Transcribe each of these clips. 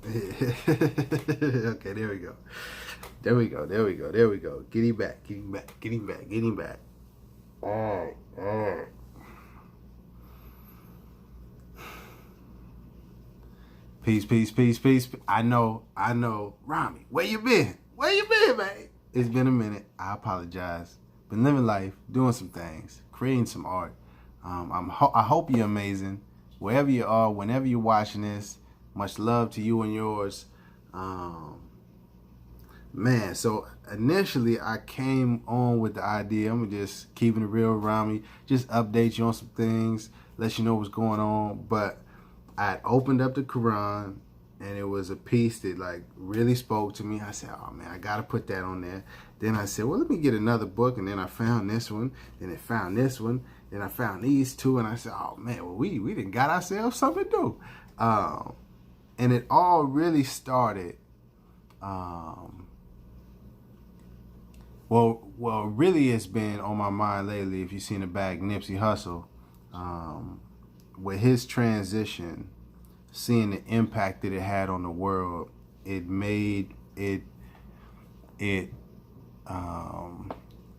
Okay, there we go. There we go. There we go. There we go. Get him back. Get him back. Get him back. Get him back. All right. All right. Peace, peace, peace, peace. I know. Rami, where you been? Where you been, man? It's been a minute. I apologize. Been living life, doing some things, creating some art. I hope you're amazing. Wherever you are, whenever you're watching this, much love to you and yours. Um, Man, so initially I came on with the idea, I'm just keeping it real around me, just update you on some things, let you know what's going on. But I opened up the Quran and it was a piece that like really spoke to me. I said, oh man, I gotta put that on there. Then I said, well, let me get another book. And then I found this one, and then found this one, then I found these two, and I said, oh man, well, we didn't got ourselves something to do. And it all really started. Well, really, it's been on my mind lately. If you've seen the bag, Nipsey Hussle, with his transition, seeing the impact that it had on the world, it made it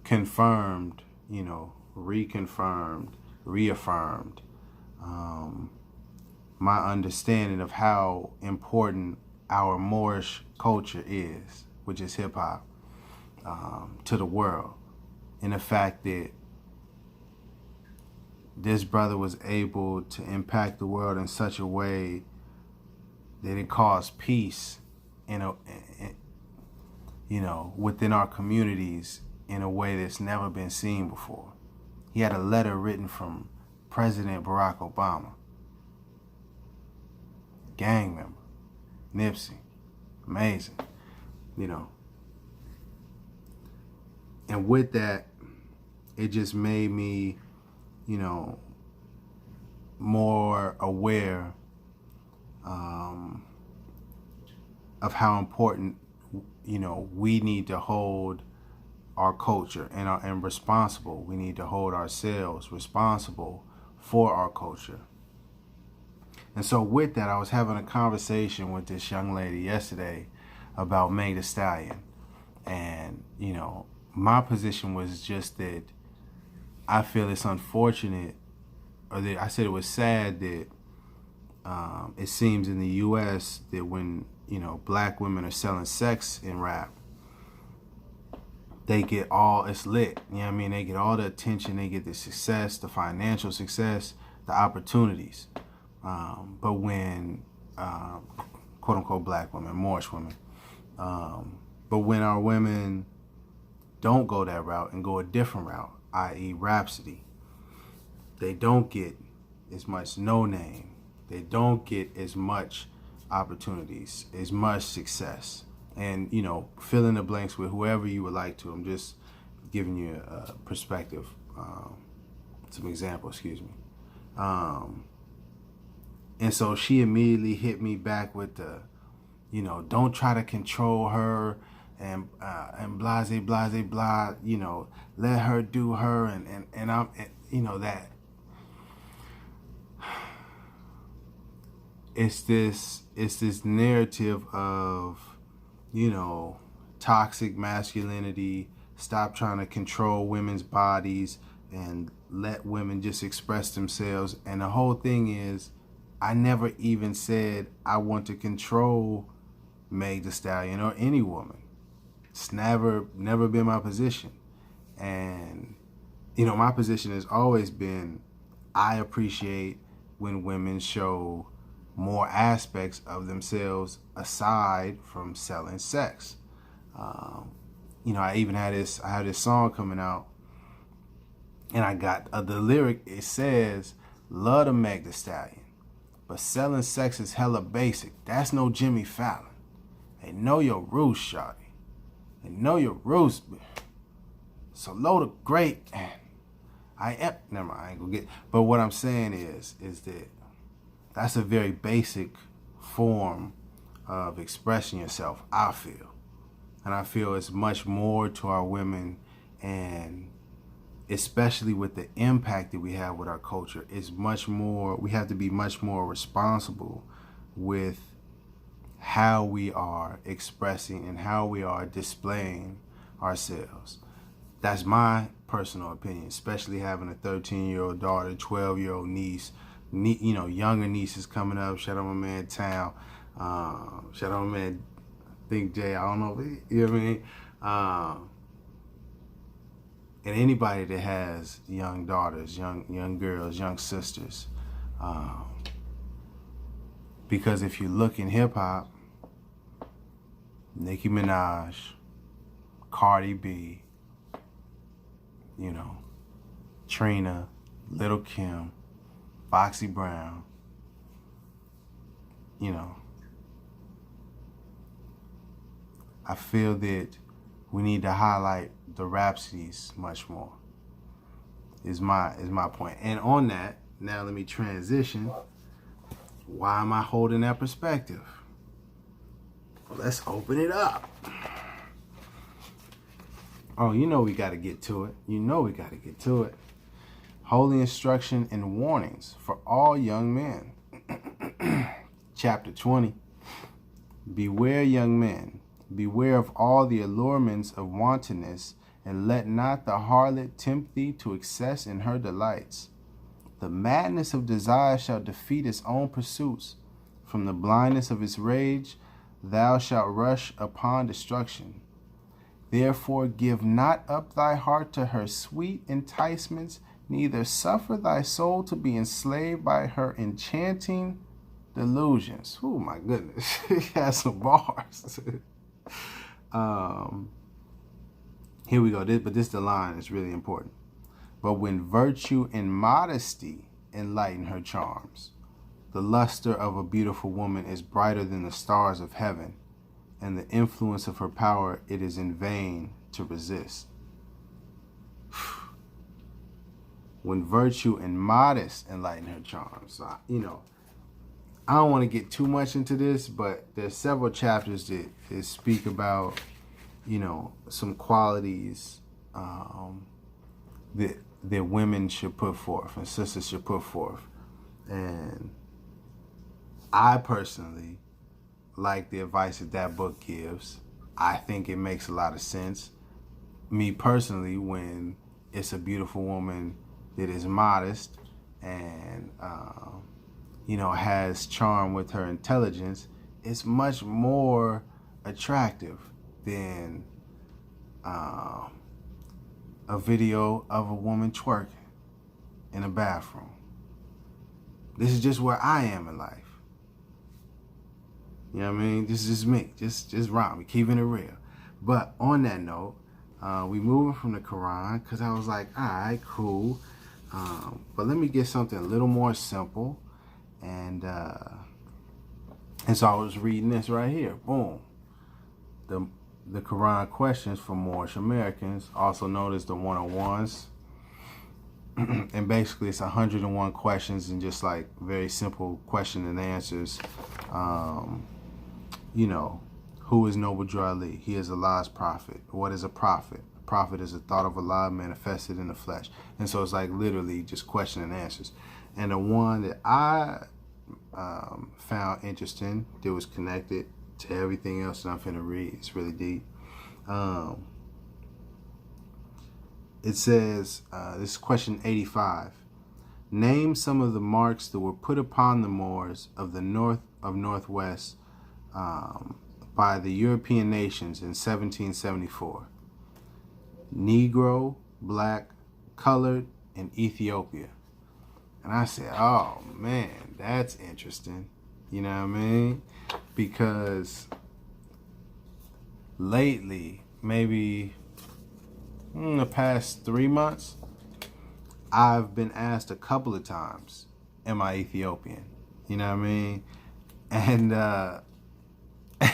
confirmed, reconfirmed, reaffirmed my understanding of how important our Moorish culture is, which is hip hop. To the world, and the fact that this brother was able to impact the world in such a way that it caused peace within our communities in a way that's never been seen before. He had a letter written from President Barack Obama, gang member, Nipsey, amazing, And with that, it just made me, more aware of how important, we need to hold our culture and responsible. We need to hold ourselves responsible for our culture. And so with that, I was having a conversation with this young lady yesterday about Meg Thee Stallion. And, my position was just that I feel it's unfortunate, or that I said it was sad that it seems in the U.S. that when, black women are selling sex in rap, they get all, it's lit. They get all the attention, they get the success, the financial success, the opportunities. But when, quote unquote, black women, Moorish women, but when our women don't go that route and go a different route, i.e. Rhapsody, they don't get as much no name. They don't get as much opportunities, as much success. And, fill in the blanks with whoever you would like to. I'm just giving you a perspective, some example, excuse me. And so she immediately hit me back with the, don't try to control her and blase, blase, blah, let her do her. And I'm, that it's this narrative of, toxic masculinity, stop trying to control women's bodies and let women just express themselves. And the whole thing is, I never even said I want to control Meg Thee Stallion or any woman. It's never been my position. And, my position has always been, I appreciate when women show more aspects of themselves aside from selling sex. I even had this song coming out, and I got the lyric, it says, love the Meg Thee Stallion, but selling sex is hella basic. That's no Jimmy Fallon. They know your roots, shawty. They know your roots. So low the great, and never mind, I ain't gonna get. But what I'm saying is that that's a very basic form of expressing yourself, I feel. And I feel it's much more to our women, and especially with the impact that we have with our culture, it's much more, we have to be much more responsible with how we are expressing and how we are displaying ourselves. That's my personal opinion, especially having a 13-year-old daughter, 12-year-old niece, younger nieces coming up. Shout out my man Town. Shout out my man Think Jay. I don't know, you know what I mean? And anybody that has young daughters, young girls, young sisters. Because if you look in hip hop, Nicki Minaj, Cardi B, Trina, Little Kim, Foxy Brown, I feel that we need to highlight the Rhapsodies much more. Is my point. And on that, now let me transition. Why am I holding that perspective? Let's open it up. Oh, we got to get to it. Holy instruction and warnings for all young men. Chapter 20. Beware, young men. Beware of all the allurements of wantonness, and let not the harlot tempt thee to excess in her delights. The madness of desire shall defeat its own pursuits. From the blindness of its rage, thou shalt rush upon destruction. Therefore give not up thy heart to her sweet enticements, neither suffer thy soul to be enslaved by her enchanting delusions. Oh my goodness, he has some bars. Here we go. This the line is really important. But when virtue and modesty enlighten her charms, the luster of a beautiful woman is brighter than the stars of heaven, and the influence of her power it is in vain to resist. When virtue and modesty enlighten her charms. I don't want to get too much into this, but there's several chapters that speak about, some qualities that women should put forth and sisters should put forth. And I personally like the advice that book gives. I think it makes a lot of sense. Me personally, when it's a beautiful woman that is modest and, has charm with her intelligence, it's much more attractive than a video of a woman twerking in a bathroom. This is just where I am in life. You know what I mean? This is me. Just Rami, keeping it real. But on that note, we moving from the Quran because I was like, all right, cool. But let me get something a little more simple. And so I was reading this right here. Boom. The Quran questions for Moorish Americans, also known as the 101s. And basically it's 101 questions and just like very simple question and answers. Who is Noble Drew Ali? He is Allah's prophet. What is a prophet? A prophet is a thought of Allah manifested in the flesh. And so it's like literally just question and answers. And the one that I found interesting that was connected to everything else that I'm finna read, it's really deep. It says, this is question 85. Name some of the marks that were put upon the Moors of the Northwest by the European nations in 1774. Negro, black, colored, and Ethiopia. And I said, oh man, that's interesting. You know what I mean? Because lately, maybe in the past 3 months, I've been asked a couple of times, am I Ethiopian? You know what I mean? And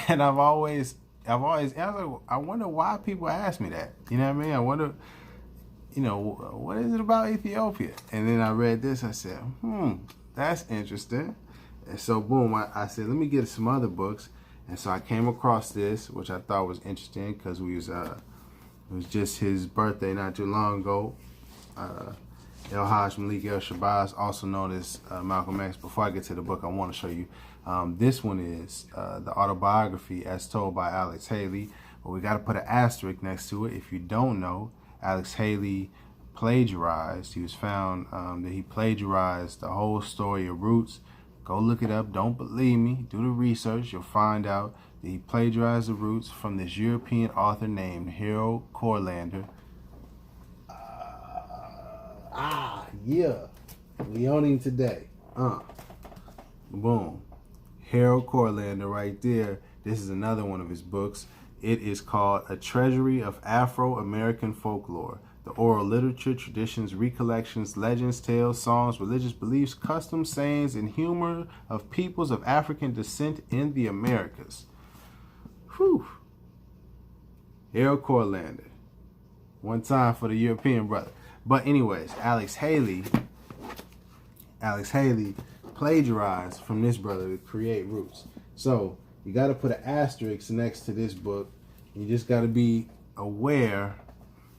and I was like, I wonder why people ask me that. You know what I mean? I wonder, what is it about Ethiopia? And then I read this, I said, that's interesting. And so boom, I said, let me get some other books. And so I came across this, which I thought was interesting because it was just his birthday not too long ago. El Hajj Malik El Shabazz, also known as Malcolm X. Before I get to the book, I want to show you This one is the autobiography as told by Alex Haley, but we got to put an asterisk next to it. If you don't know, Alex Haley plagiarized. He was found that he plagiarized the whole story of Roots. Go look it up. Don't believe me. Do the research. You'll find out that he plagiarized the Roots from this European author named Harold Corlander. Yeah. We own him today. Boom. Harold Corlander right there. This is another one of his books. It is called A Treasury of Afro-American Folklore. The oral literature, traditions, recollections, legends, tales, songs, religious beliefs, customs, sayings, and humor of peoples of African descent in the Americas. Whew. Harold Corlander. One time for the European brother. But anyways, Alex Haley plagiarized from this brother to create Roots. So you got to put an asterisk next to this book. You just got to be aware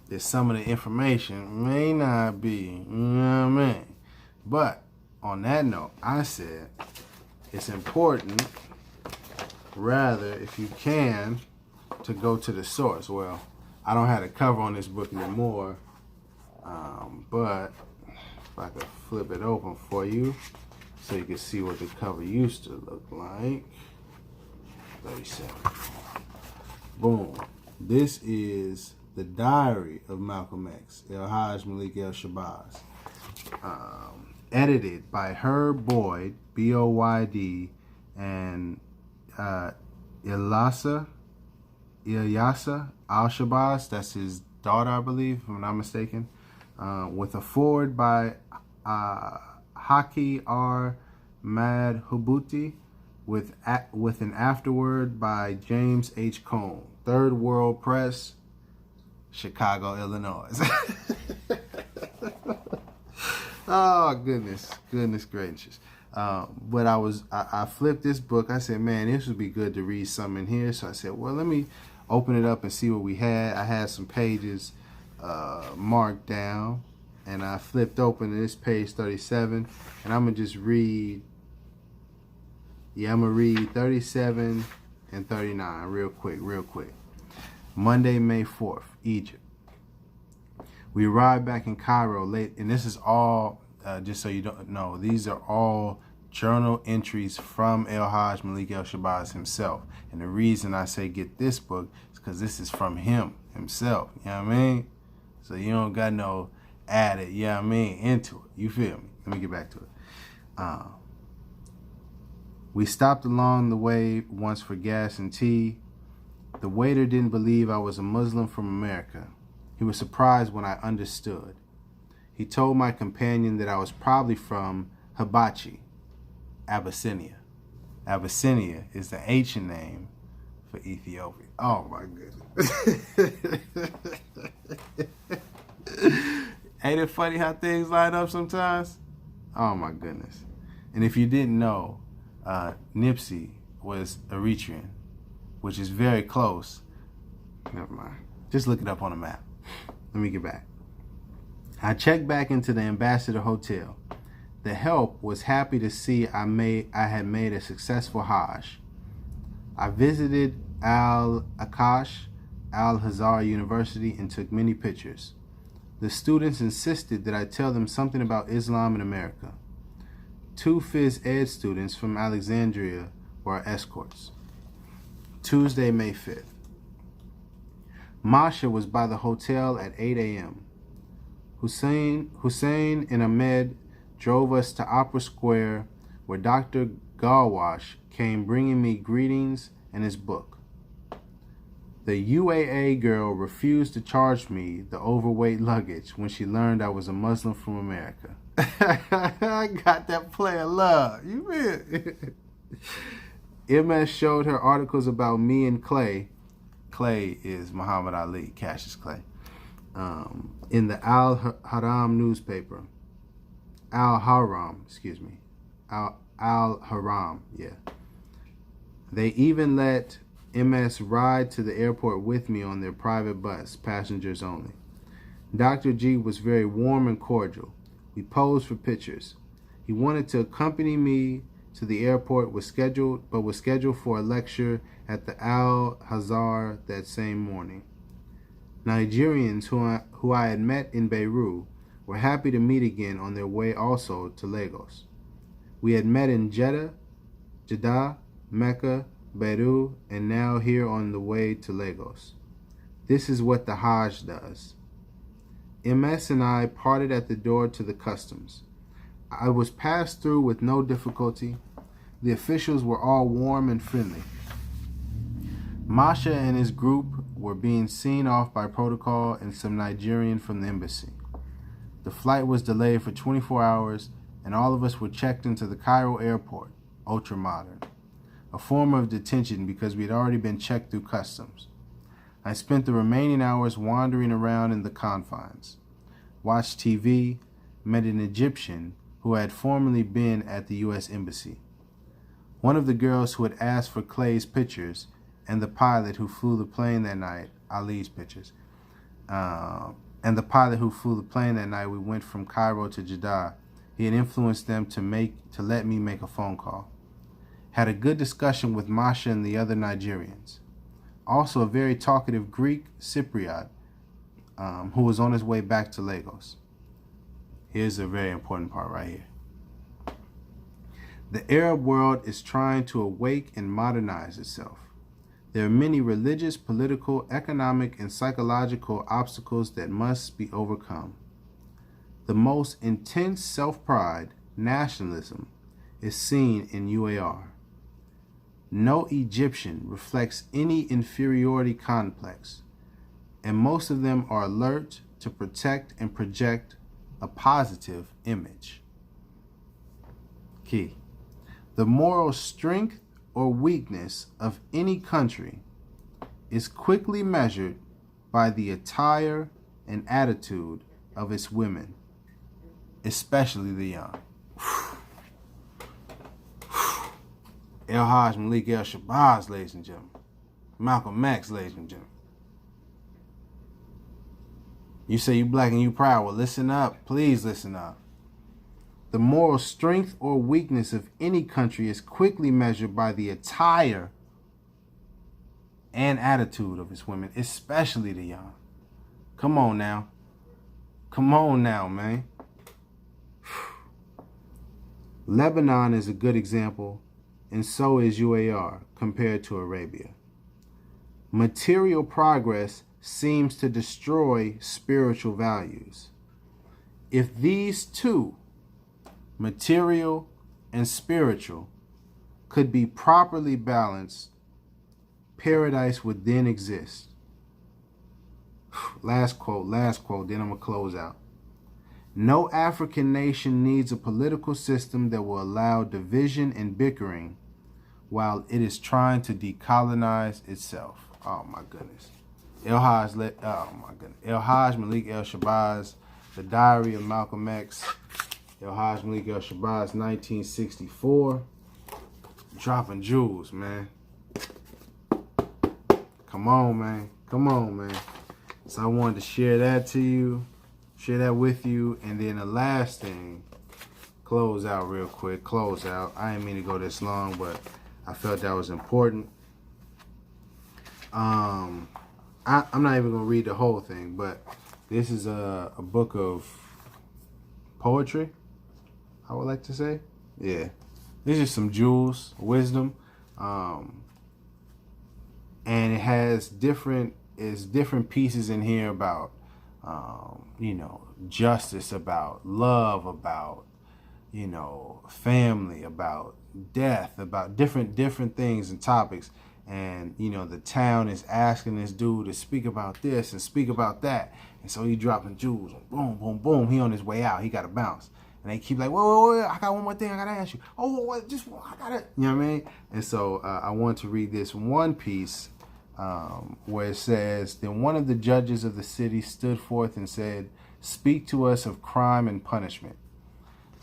that some of the information may not be, you know what I mean? But on that note, I said it's important, rather, if you can, to go to the source. Well, I don't have the cover on this book anymore, but if I could flip it open for you so you can see what the cover used to look like. 37. Boom. This is the diary of Malcolm X, El-Hajj Malik El-Shabazz. Edited by Herb Boyd, B-O-Y-D, and Ilyasa Al-Shabazz, that's his daughter, I believe, if I'm not mistaken, with a foreword by Haki R. Madhubuti, with an afterword by James H. Cone. Third World Press, Chicago, Illinois. Oh, goodness gracious. But I flipped this book. I said, man, this would be good to read something in here. So I said, well, let me open it up and see what we had. I had some pages marked down, and I flipped open to this page 37, and I'm going to just read. Yeah, I'm going to read 37 and 39 real quick. Monday, May 4th, Egypt. We arrived back in Cairo late, and this is all, just so you don't know, these are all journal entries from El-Hajj Malik El-Shabazz himself. And the reason I say get this book is because this is from him himself, you know what I mean? So you don't got no added, you know what I mean, into it. You feel me? Let me get back to it. We stopped along the way once for gas and tea. The waiter didn't believe I was a Muslim from America. He was surprised when I understood. He told my companion that I was probably from Hibachi, Abyssinia. Abyssinia is the ancient name for Ethiopia. Oh my goodness. Ain't it funny how things line up sometimes? Oh my goodness. And if you didn't know, Nipsey was Eritrean, which is very close. Never mind. Just look it up on a map. Let me get back. I checked back into the Ambassador Hotel. The help was happy to see I had made a successful Hajj. I visited Al-Akash Al-Azhar University and took many pictures. The students insisted that I tell them something about Islam in America. 2 phys ed students from Alexandria were our escorts. Tuesday, May 5th. Masha was by the hotel at 8 a.m. Hussein and Ahmed drove us to Opera Square, where Dr. Galwash came bringing me greetings and his book. The UAA girl refused to charge me the overweight luggage when she learned I was a Muslim from America. I got that play of love. You feel? MS showed her articles about me and Clay. Clay is Muhammad Ali, Cassius Clay. In the Al-Haram newspaper. Al-Haram, Al-Haram, yeah. They even let MS ride to the airport with me on their private bus, passengers only. Dr. G was very warm and cordial. We posed for pictures. He wanted to accompany me to the airport was scheduled for a lecture at the Al-Azhar that same morning. Nigerians who I had met in Beirut were happy to meet again on their way also to Lagos. We had met in Jeddah, Mecca, Beirut, and now here on the way to Lagos. This is what the Hajj does. MS and I parted at the door to the customs. I was passed through with no difficulty. The officials were all warm and friendly. Masha and his group were being seen off by protocol and some Nigerian from the embassy. The flight was delayed for 24 hours, and all of us were checked into the Cairo airport, ultra-modern, a form of detention because we had already been checked through customs. I spent the remaining hours wandering around in the confines, watched TV, met an Egyptian who had formerly been at the U.S. Embassy. One of the girls who had asked for Clay's pictures and the pilot who flew the plane that night, Ali's pictures, and the pilot who flew the plane that night we went from Cairo to Jeddah, he had influenced them to let me make a phone call. Had a good discussion with Masha and the other Nigerians. Also a very talkative Greek Cypriot who was on his way back to Lagos. Here's a very important part right here. The Arab world is trying to awake and modernize itself. There are many religious, political, economic, and psychological obstacles that must be overcome. The most intense self-pride, nationalism, is seen in UAR. No Egyptian reflects any inferiority complex, and most of them are alert to protect and project a positive image. Key. The moral strength or weakness of any country is quickly measured by the attire and attitude of its women, especially the young. El Hajj Malik El Shabazz, ladies and gentlemen. Malcolm X, ladies and gentlemen. You say you black and you proud. Well, listen up. Please listen up. The moral strength or weakness of any country is quickly measured by the attire and attitude of its women, especially the young. Come on now. Come on now, man. Lebanon is a good example, and so is UAR compared to Arabia. Material progress seems to destroy spiritual values. If these two, material and spiritual, could be properly balanced, paradise would then exist. Last quote, then I'm going to close out. No African nation needs a political system that will allow division and bickering while it is trying to decolonize itself. Oh my goodness. El Hajj Malik El Shabazz, The Diary of Malcolm X. El Hajj Malik El Shabazz, 1964. Dropping jewels, man. Come on, man. Come on, man. So I wanted to share that to you, share that with you. And then the last thing, close out real quick, close out. I didn't mean to go this long, but I felt that was important. I'm not even going to read the whole thing, but this is a book of poetry, I would like to say. Yeah. These are some jewels, wisdom. And it has different pieces in here about, justice, about love, about, family, about death, about different things and topics. And, the town is asking this dude to speak about this and speak about that. And so he dropping jewels. Boom, boom, boom. He on his way out. He got to bounce. And they keep like, whoa, I got one more thing I got to ask you. Oh, what? I got to, you know what I mean? And so I want to read this one piece where it says, then one of the judges of the city stood forth and said, speak to us of crime and punishment.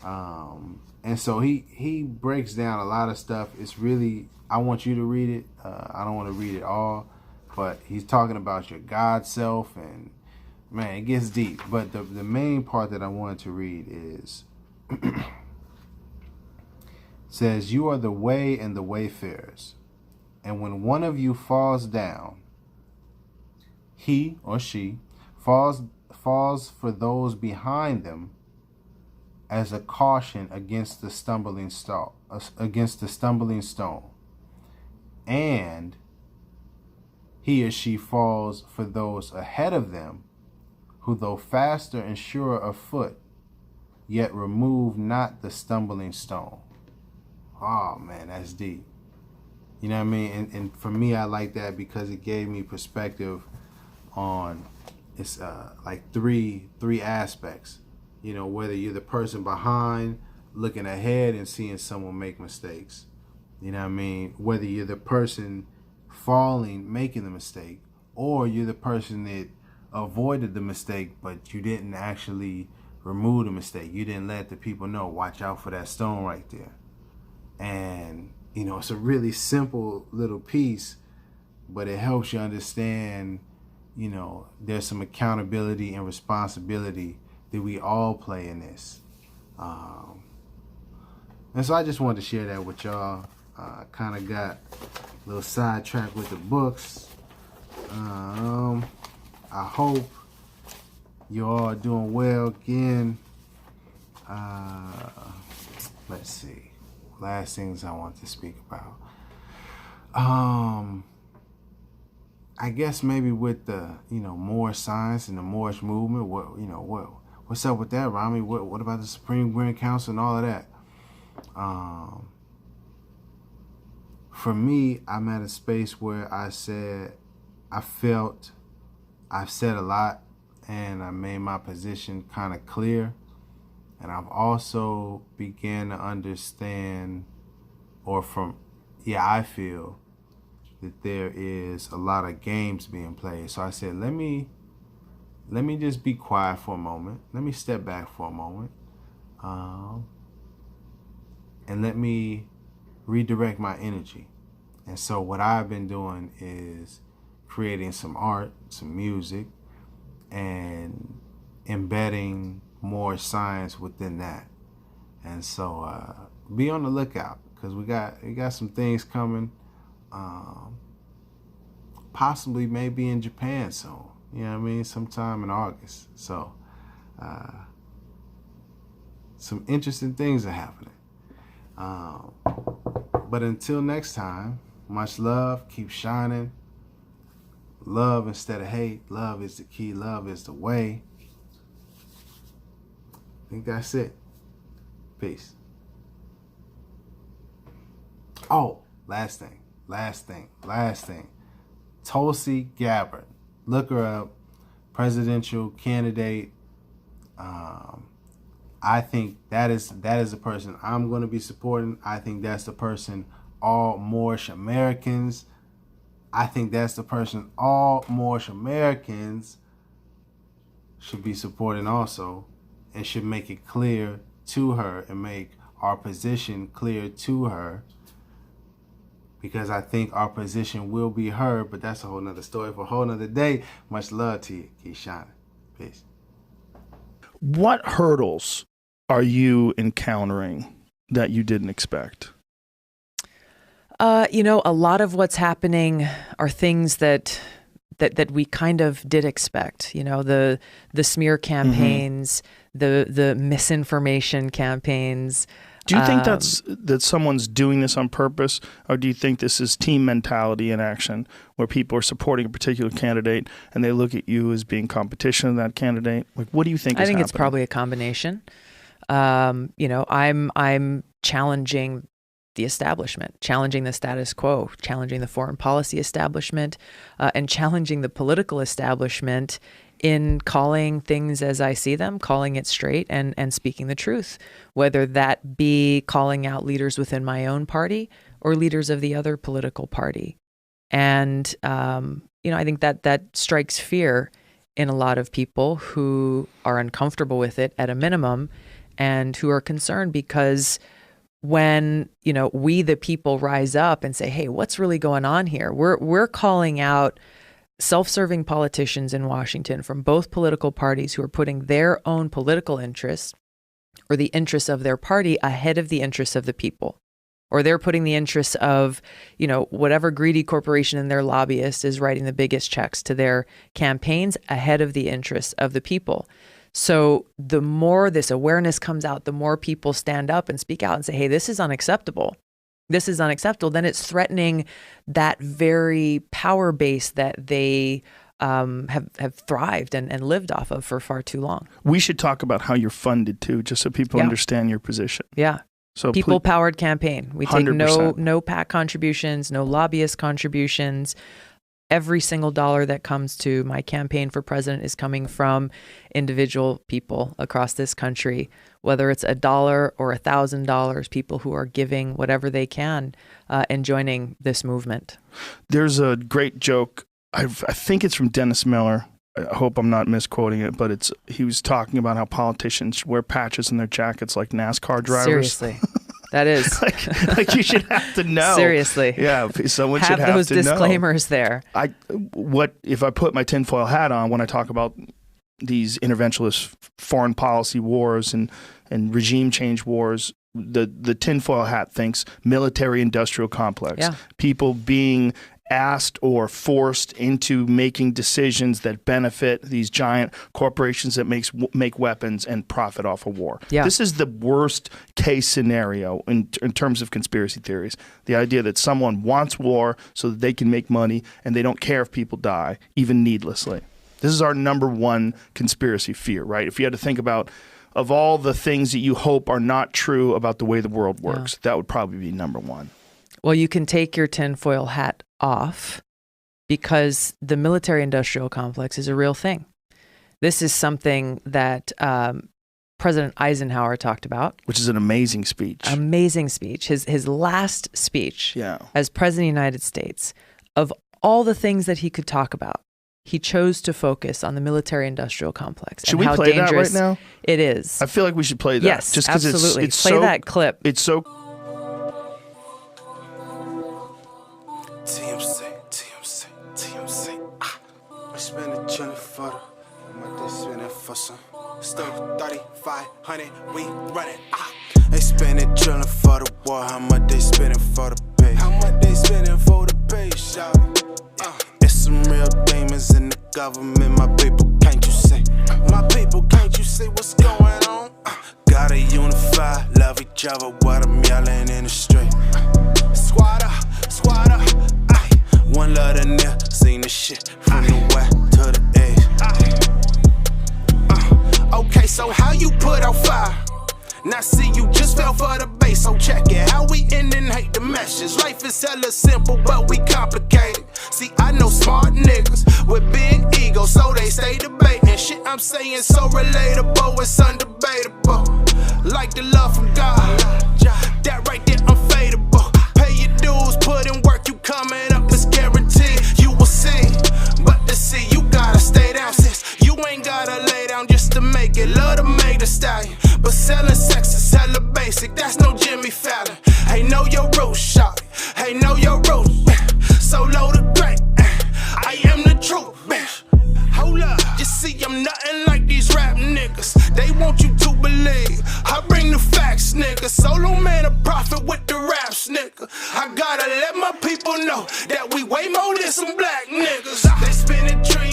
And so he breaks down a lot of stuff. It's really, I want you to read it. I don't want to read it all, but he's talking about your God self, and man, it gets deep. But the main part that I wanted to read is says, "You are the way and the wayfarers. And when one of you falls down, he or she falls for those behind them as a caution against the stumbling stone, and he or she falls for those ahead of them, who though faster and surer of foot, yet remove not the stumbling stone." Oh man, that's deep. You know what I mean? And for me, I like that because it gave me perspective on it's like three aspects. You know, whether you're the person behind looking ahead and seeing someone make mistakes. You know what I mean? Whether you're the person falling, making the mistake, or you're the person that avoided the mistake, but you didn't actually remove the mistake. You didn't let the people know, watch out for that stone right there. And, you know, it's a really simple little piece, but it helps you understand, you know, there's some accountability and responsibility that we all play in this. And so I just wanted to share that with y'all. Kind of got a little sidetracked with the books. I hope you all are doing well again. Let's see. Last things I want to speak about. I guess maybe with the, you know, Moor science and the Moorish movement, what's up with that, Rami? What about the Supreme Grand Council and all of that? For me, I'm at a space where I've said a lot, and I made my position kind of clear. And I've also began to understand, I feel that there is a lot of games being played. So I said, let me just be quiet for a moment. Let me step back for a moment. And let me redirect my energy. And so what I've been doing is creating some art, some music, and embedding more science within that. And so be on the lookout, because we got some things coming, possibly maybe in Japan soon, you know what I mean, sometime in August. So some interesting things are happening. But until next time, much love, keep shining. Love instead of hate. Love is the key. Love is the way. I think that's it. Peace. Oh, last thing. Tulsi Gabbard. Look her up. Presidential candidate. I think that is the person I'm going to be supporting. I think that's the person all Moorish Americans should be supporting also, and should make it clear to her and make our position clear to her, because I think our position will be heard, but that's a whole nother story for a whole nother day. Much love to you. Keep shining. Peace. What hurdles are you encountering that you didn't expect? A lot of what's happening are things that we kind of did expect. You know, the smear campaigns, the misinformation campaigns. Do you think that someone's doing this on purpose, or do you think this is team mentality in action, where people are supporting a particular candidate and they look at you as being competition of that candidate? Like, what do you think is happening? I think it's probably a combination. I'm challenging the establishment, challenging the status quo, challenging the foreign policy establishment, and challenging the political establishment in calling things as I see them, calling it straight, and speaking the truth, whether that be calling out leaders within my own party or leaders of the other political party. And, I think that strikes fear in a lot of people who are uncomfortable with it at a minimum, and who are concerned because when, we the people rise up and say, hey, what's really going on here? We're calling out self-serving politicians in Washington from both political parties who are putting their own political interests or the interests of their party ahead of the interests of the people. or they're putting the interests of, whatever greedy corporation and their lobbyist is writing the biggest checks to their campaigns ahead of the interests of the people. So the more this awareness comes out, the more people stand up and speak out and say, hey, this is unacceptable. This is unacceptable. Then it's threatening that very power base that they have thrived and lived off of for far too long. We should talk about how you're funded too, just so people understand your position. Yeah. So people-powered campaign. We take 100%. no PAC contributions, no lobbyist contributions. Every single dollar that comes to my campaign for president is coming from individual people across this country, whether it's $1 or $1,000, people who are giving whatever they can and joining this movement. There's a great joke. I think it's from Dennis Miller. I hope I'm not misquoting it, but he was talking about how politicians wear patches in their jackets like NASCAR drivers. Seriously. That is. like you should have to know. Seriously. Yeah, someone should have to know. Have those disclaimers there. What if I put my tinfoil hat on when I talk about these interventionist foreign policy wars and regime change wars? The tinfoil hat thinks military-industrial complex. Yeah. People being asked or forced into making decisions that benefit these giant corporations that make weapons and profit off of war. Yeah. This is the worst case scenario in terms of conspiracy theories. The idea that someone wants war so that they can make money and they don't care if people die, even needlessly. This is our number one conspiracy fear, right? If you had to think about of all the things that you hope are not true about the way the world works, that would probably be number one. Well, you can take your tinfoil hat off because the military-industrial complex is a real thing. This is something that President Eisenhower talked about. Which is an amazing speech. Amazing speech. His last speech as President of the United States, of all the things that he could talk about, he chose to focus on the military-industrial complex. Should we play that right now? It is. I feel like we should play that. Yes, just because absolutely. It's play so, that clip. It's so... Spend a chillin' photo. I'm out there spending for some. Still 3,500, we running. They spend it chillin' for the war. How much they spending for the pay? How much they spending for the pay, shawty? It's some real demons in the government. My people, can't you say? My people, can't you see what's going on? Gotta unify, love each other. What I'm yelling in the street. Squad up, aye. One love the near, seen the shit from the west to the edge. Okay, so how you put out fire? Now see, you just fell for the base, so check it. How we end and hate the message. Life is hella simple, but we complicated. See, I know smart niggas with big egos, so they stay debating. Shit I'm saying so relatable, it's undebatable. Like the love from God, that right there unfadable. Pay your dues, put in work, you coming up, it's guaranteed. You will see, but to see, you gotta stay down, sis. You ain't gotta lay down just to make it. Love to make the stallion, but selling sex is hella basic. That's no Jimmy Fallon. Hey, know your roots, shawty. Hey, know your roots. So low the great. I am the truth, bitch. Hold up, you see, I'm nothing like these rap niggas. They want you to believe. I bring the facts, nigga. Solo man a prophet with the raps, nigga. I gotta let my people know that we way more than some black niggas. They spinning trees.